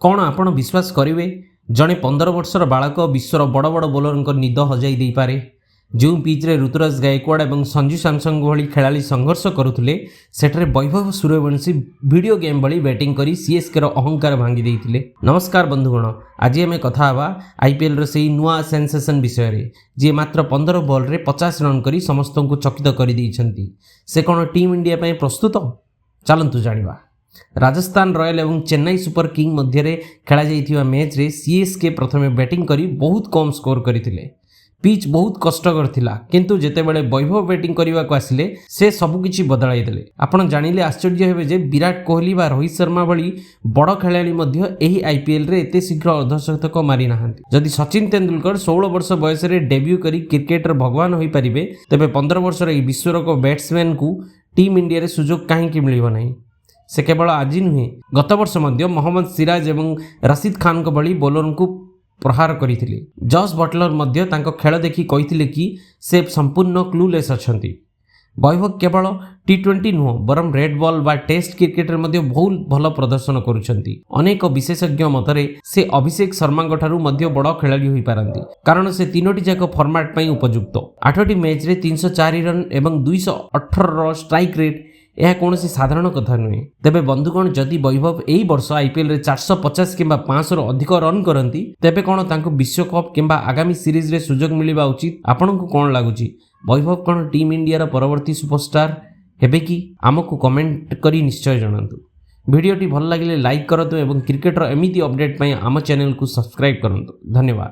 कौन आपण विश्वास करेंगे जड़े 15 वर्षर बालक विश्वर बड़ बड़ बोलर निद हजाई दे पारे। जो पिच्रे ऋतुराज गायकवाड़ और संजू सैमसंग भली खेला संघर्ष करुले सेठरे वैभव सूर्यवंशी वीडियो गेम भली बैटिंग कर सीएसके अहंकार भांगी देते। नमस्कार बंधुगण, आज आम कथा आईपीएल से नुआ सेंसेशन विषय में जी मात्र 15 बॉल रे 50 रन कर समस्त को चकित कर से कौन टीम इंडिया प्रस्तुत चलतु जाना। राजस्थान रॉयल और चेन्नई सुपर किंग मध्य खेला जाइथिबा मैच रे सीएसके प्रथमे बैटिंग करी बहुत कम स्कोर करथिले। पिच बहुत कष्टकर थिला, किंतु जेतेबेले वैभव बैटिंग करने को आसिले से सबकिछि बदलाई देले। आपण जानिले आश्चर्य हेबे जे विराट कोहली बा रोहित शर्मा भली बड़ खेलाड़ी मध्य एही आईपीएल रे एते शीघ्र अर्धशतक मारी नाहांती। जदि सचिन तेंदुलकर 16 वर्ष बयस रे डेब्यू करी क्रिकेटर भगवान होई परिबे, तेबे 15 वर्षर एही विश्वरक बैट्समैन को टीम इंडिया रे सुजोग काहेकि मिलिबो नाही। से केवल आज नुहे, गत वर्ष मध्य मोहम्मद सिराज और रशीद खान को भली बोलर को प्रहार करते। जॉस बटलर मध्य तांको खेल देखि कहिथिले कि से संपूर्ण क्लूलेस अछंती। वैभव केवल टी20 नुह बरम रेड बॉल बा टेस्ट क्रिकेट मध्य बहुत भल प्रदर्शन करुछंती। अनेक विशेषज्ञ मतरे से अभिषेक शर्मा ठारू मध्य बड़ खेलाड़ी होई पारंती, कारण से तीनोटी जाक फॉर्मेट पई उपयुक्त। 8टी मैच रे 304 रन एवं 218 स्ट्राइक रेट यह कौन साधारण कथा नुहे। तेबे बंधुगण, जदि वैभव यही वर्ष आईपीएल रे 450 किंबा 500 अधिक रन करती तेबे कौन तांको विश्वकप किंबा आगामी सीरीज रे सुजोग मिलिबा उचित। आपनको कौन लगुच, वैभव कौन टीम इंडिया परवर्ती सुपरस्टार हेबे कि? आमको कमेंट करी निश्चय जणातु। वीडियोटी भल लगे लाइक करतु एवं क्रिकेटर एमिति अपडेट पई आम चैनल को सब्सक्राइब करतु। धन्यवाद।